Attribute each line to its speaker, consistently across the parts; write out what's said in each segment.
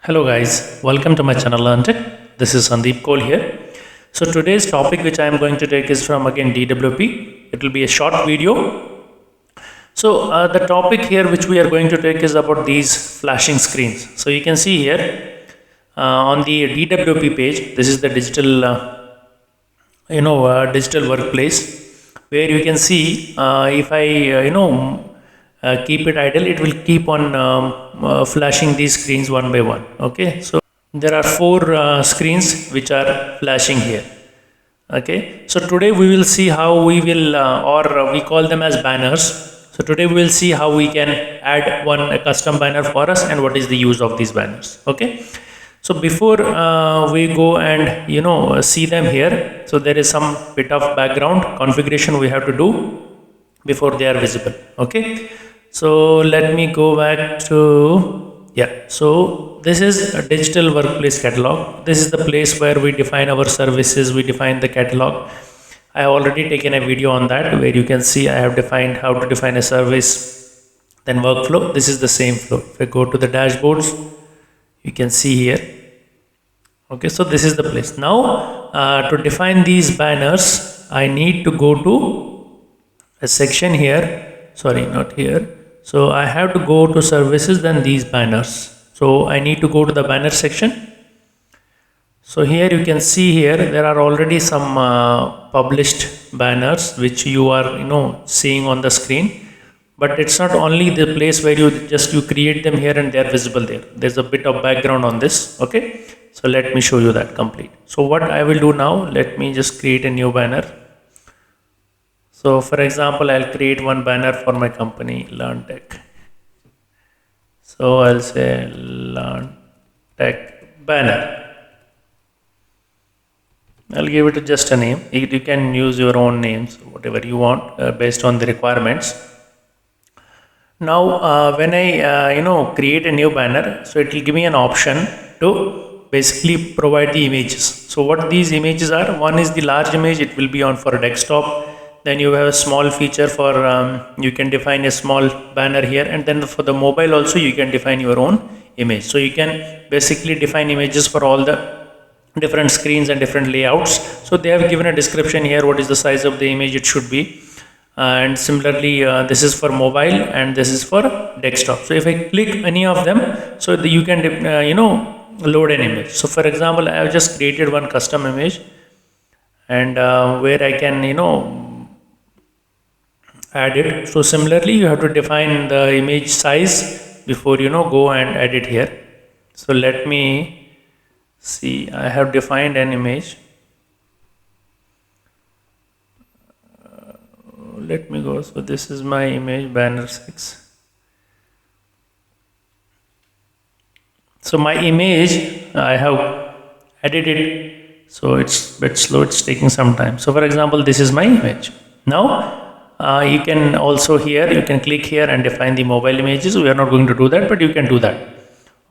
Speaker 1: Hello guys, welcome to my channel Learn Tech. This is Sandeep Cole here. So today's topic which I am going to take is from again DWP. It will be a short video. So the topic here which we are going to take is about these flashing screens. So you can see here on the DWP page, this is the digital digital workplace, where you can see if I keep it idle, it will keep on flashing these screens one by one. Okay, so there are four screens which are flashing here. Okay, so today we will see how we will or we call them as banners. So today we will see how we can add a custom banner for us and what is the use of these banners. Okay, so before we go and see them here, so there is some bit of background configuration we have to do before they are visible. Okay, so let me go back to so this is a digital workplace catalog. This is the place where we define our services, we define the catalog. I have already taken a video on that where you can see I have defined how to define a service, then workflow. This is the same flow. If I go to the dashboards, you can see here. Okay, so this is the place. Now to define these banners, I need to go to a section here. Sorry, not here. So I have to go to services, then these banners. So I need to go to the banner section. So here you can see here there are already some published banners which you are seeing on the screen. But it's not only the place where you create them here and they are visible there. There's a bit of background on this. Okay, so let me show you that complete. So what I will do now, let me just create a new banner. So for example, I'll create one banner for my company, Learn Tech. So I'll say Learn Tech banner. I'll give it just a name. You can use your own names, whatever you want, based on the requirements. Now, when I create a new banner, so it will give me an option to basically provide the images. So what these images are, one is the large image, it will be on for a desktop. Then you have a small feature for you can define a small banner here, and then for the mobile also you can define your own image. So you can basically define images for all the different screens and different layouts. So they have given a description here, what is the size of the image it should be, and similarly this is for mobile and this is for desktop. So if I click any of them, so you can load an image. So for example, I have just created one custom image, and where I can add it. So similarly you have to define the image size before go and add it here. So let me see, I have defined an image. Let me go. So this is my image, banner 6. So my image I have edited it. So it's a bit slow, it's taking some time. So for example, this is my image. Now you can also here, you can click here and define the mobile images. We are not going to do that, but you can do that.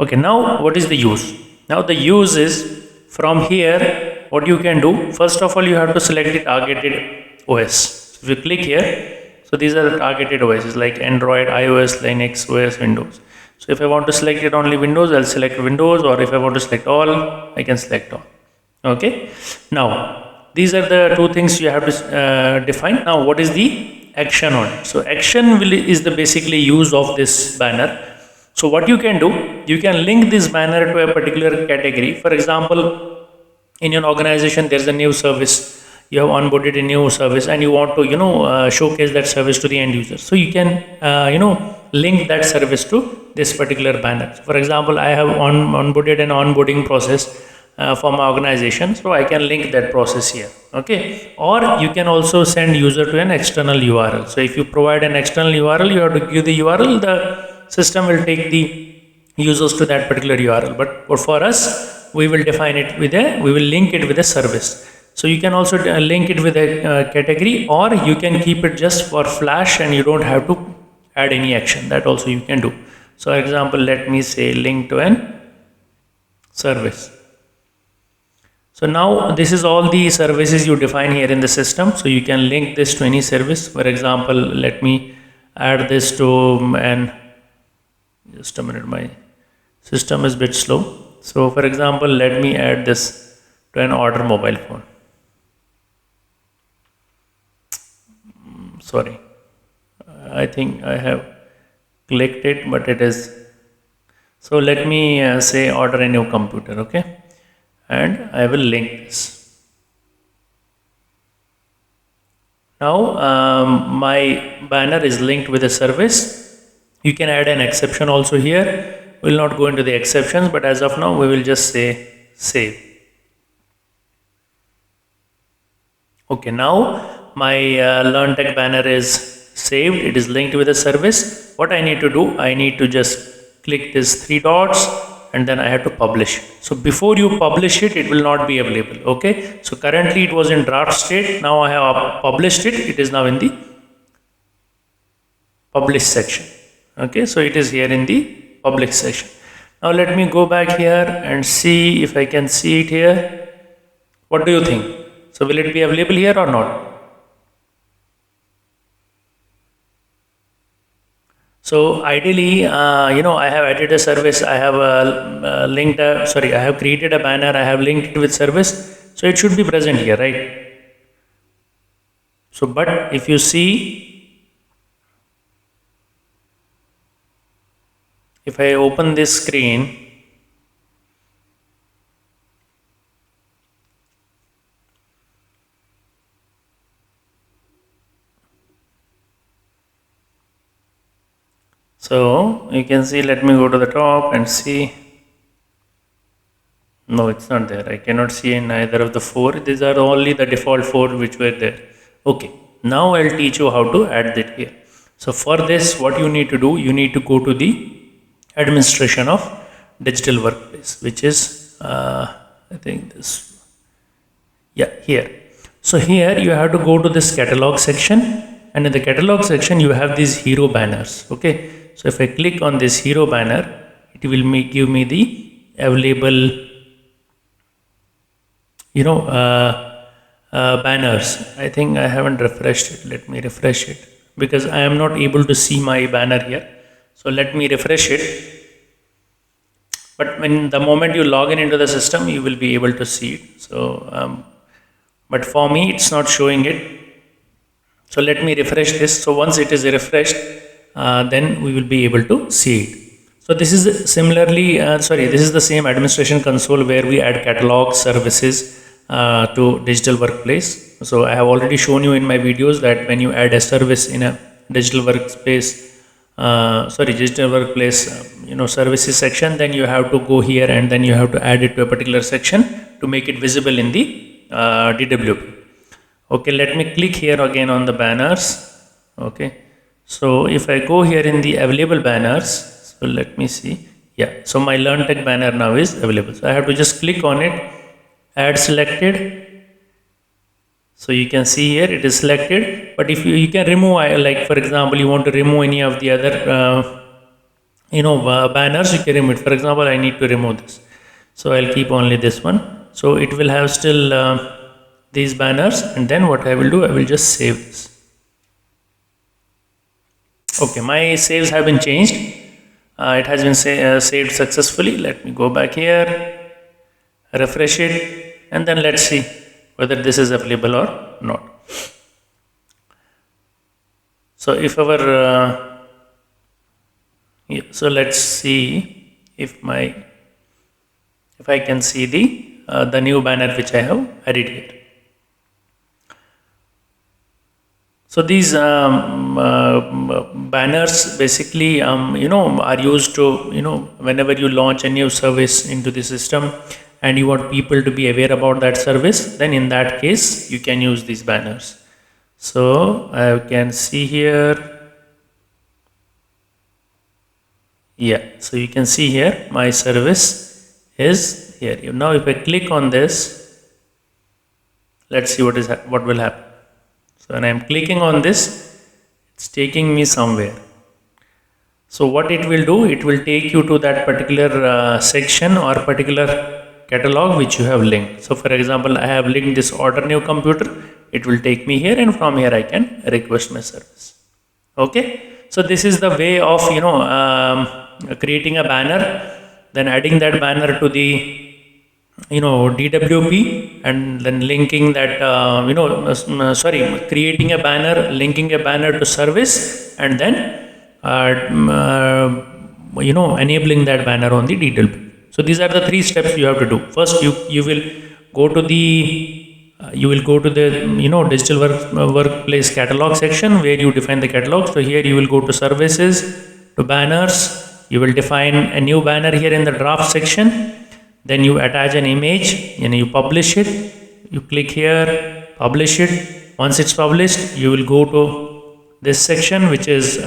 Speaker 1: Okay, now what is the use? Now the use is, from here what you can do, first of all you have to select the targeted OS. So if you click here, so these are the targeted OSs like Android, iOS, Linux, OS, Windows. So if I want to select it only Windows, I'll select Windows, or if I want to select all, I can select all. Okay, now these are the two things you have to define. Now what is the action on it? So action is the basically use of this banner. So what you can do, you can link this banner to a particular category. For example, in your organization there is a new service, you have onboarded a new service and you want to showcase that service to the end user. So you can link that service to this particular banner. So for example, I have onboarded an onboarding process for my organization, so I can link that process here. Okay, or you can also send user to an external URL. So if you provide an external URL, you have to give the URL, the system will take the users to that particular URL. But for us, we will define it we will link it with a service. So you can also link it with a category, or you can keep it just for flash and you don't have to add any action. That also you can do. So for example, let me say link to an service. So now this is all the services you define here in the system. So you can link this to any service. For example, let me add this to just a minute, my system is a bit slow. So for example, let me add this to an order mobile phone. Sorry, I think I have clicked it, but it is. So let me say order a new computer, okay? And I will link this. Now my banner is linked with a service. You can add an exception also here. We'll not go into the exceptions, but as of now we will just say save. Okay, now my Learn Tech banner is saved. It is linked with a service. What I need to do, I need to just click these three dots and then I have to publish it. So before you publish it, it will not be available. Okay, so currently it was in draft state. Now I have published it. It is now in the publish section. Okay, so it is here in the public section. Now let me go back here and see if I can see it here. What do you think? So will it be available here or not? So ideally, I have added a service. I have I have created a banner. I have linked it with service. So it should be present here, right? So, but if you see, if I open this screen, so you can see, let me go to the top and see. No, it's not there. I cannot see in either of the four. These are only the default four which were there. Okay, now I'll teach you how to add that here. So for this, what you need to do, you need to go to the administration of digital workplace, which is, I think this, yeah, here. So here you have to go to this catalog section, and in the catalog section you have these hero banners. Okay, so if I click on this hero banner, it will give me the available banners. I think I haven't refreshed it. Let me refresh it because I am not able to see my banner here. So let me refresh it. But when the moment you log in into the system, you will be able to see it. So, but for me, it's not showing it. So let me refresh this. So once it is refreshed, then we will be able to see it. So this is similarly, this is the same administration console where we add catalog services to digital workplace. So I have already shown you in my videos that when you add a service in a digital workspace, digital workplace, services section, then you have to go here and then you have to add it to a particular section to make it visible in the DWP. Okay, let me click here again on the banners. Okay, so if I go here in the available banners, so let me see. Yeah, so my Learn Tech banner now is available. So I have to just click on it, add selected. So you can see here it is selected, but if you can remove, like for example, you want to remove any of the other banners, you can remove it. For example, I need to remove this, so I'll keep only this one. So it will have still these banners, and then what I will do, I will just save this. Okay, my saves have been changed. It has been saved successfully. Let me go back here, refresh it, and then let's see whether this is available or not. So if our so let's see if I can see the new banner which I have added here. So these banners basically are used to whenever you launch a new service into the system and you want people to be aware about that service, then in that case you can use these banners. So I can see here, yeah, so you can see here my service is here. Now if I click on this, let's see what will happen. So when I am clicking on this, it's taking me somewhere. So what it will do, it will take you to that particular section or particular catalog which you have linked. So for example, I have linked this order new computer. It will take me here, and from here I can request my service. Okay. So this is the way of creating a banner then adding that banner to the DWP, and then linking that creating a banner, linking a banner to service, and then enabling that banner on the DWP. So these are the three steps you have to do. First, you will go to the digital workplace catalog section, where you define the catalog. So here you will go to services, to banners. You will define a new banner here in the draft section. Then you attach an image and you publish it. You click here, publish it. Once it's published, you will go to this section, which is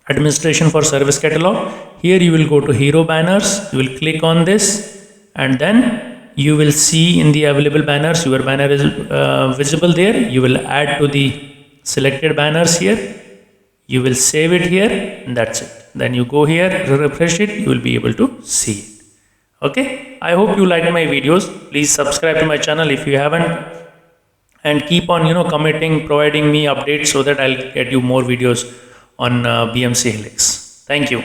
Speaker 1: administration for service catalog. Here you will go to hero banners. You will click on this, and then you will see in the available banners, your banner is visible there. You will add to the selected banners here. You will save it here, and that's it. Then you go here, refresh it, you will be able to see it. Okay, I hope you liked my videos. Please subscribe to my channel if you haven't, and keep on commenting, providing me updates, so that I'll get you more videos on BMC Helix. Thank you.